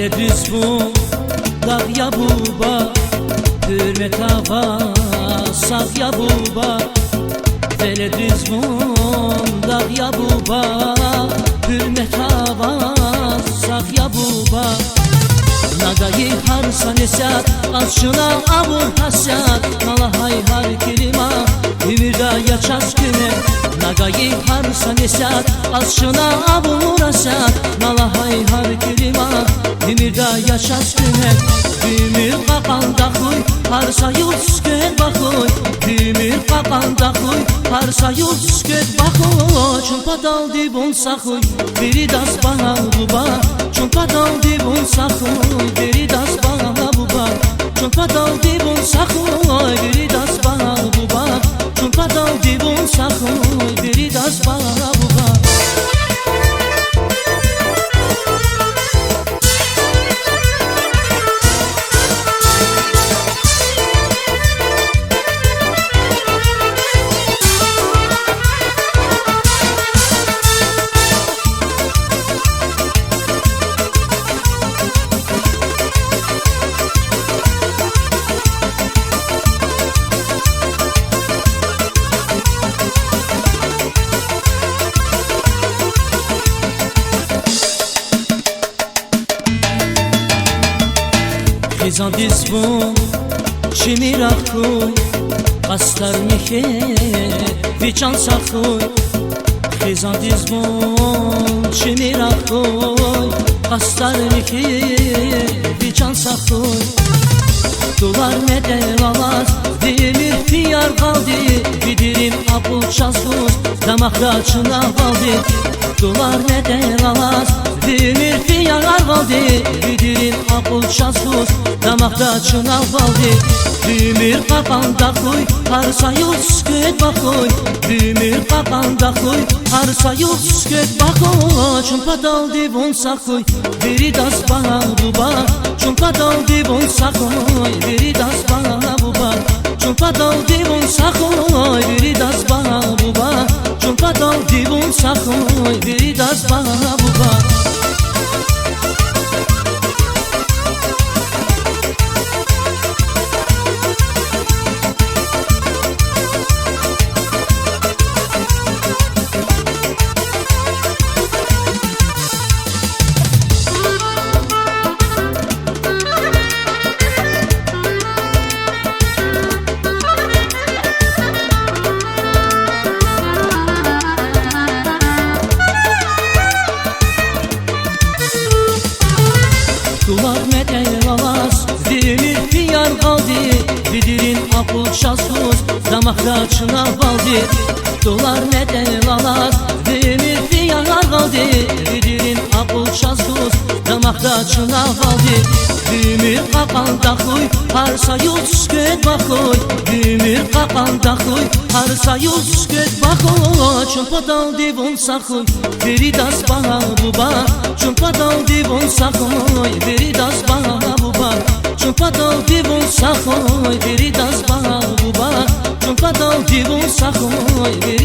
Hele düz bu dağ ya buba, hürmet hava sağ ya buba. Hele düz bu dağ ya buba, hürmet hava sağ ya buba. Nagayı harsan esat, aşına avur hasat. Nala hayhar kelima, ümirda yaşas güne. Nagayı harsan esat, aşına avur hasat. Nala hayhar kelima, ümirda yaşas güne. Ümür kakanda huy, harsa yüz göt bakoy. Ümür kakanda huy, harsa yüz göt bakoy. Çumpa dal dibun sakoy, biri das bana buba. Çumpa dal dibun sakoy, biri das bana buba. Çumpa dal dibun sakoy, biri das bana buba. Çumpa dal dibun sakoy, biri das bana buba. Khizan disbun chimirakhoy, qastar mikhe vichan sakhoy. Khizan disbun chimirakhoy, qastar mikhe vichan sakhoy. Dolar medel alaz, demir fiyar kaldı. Bidirim apul çazguz, damakta çınav kaldı. Dolar medel alaz, demir fiyar kaldı. Bidirim apul çazguz, damakta çınav kaldı. Demir kakanda koy, harsa yüz göt bakoy. Demir kakanda koy, harsa yüz göt bakoy. Çumpa dal dibun sakoy, biri das bana buba. Çumpa dal dibun sakoy, biri das bana buba. Çumpa dal dibun sakoy, biri das bana buba. Çumpa dal dibun sakoy, biri das bana buba. Dolar medel alaz, demir fiyar kaldı. Bidirin apul çazguz, damakta çınav kaldı. Dolar medel alaz, demir fiyar kaldı. Bidirin apul çazguz, damakta çınav kaldı. Demir kakanda koy, harsa yüz göt bakoy. Demir kakanda koy, harsa yüz göt bakoy. Çumpa dal dibun sakoy, biri das bana buba. Çumpa dal dibun sakoy, biri das bana buba. Çumpa dal dibun sakoy, biri das bana buba. Çumpa dal dibun sakoy, biri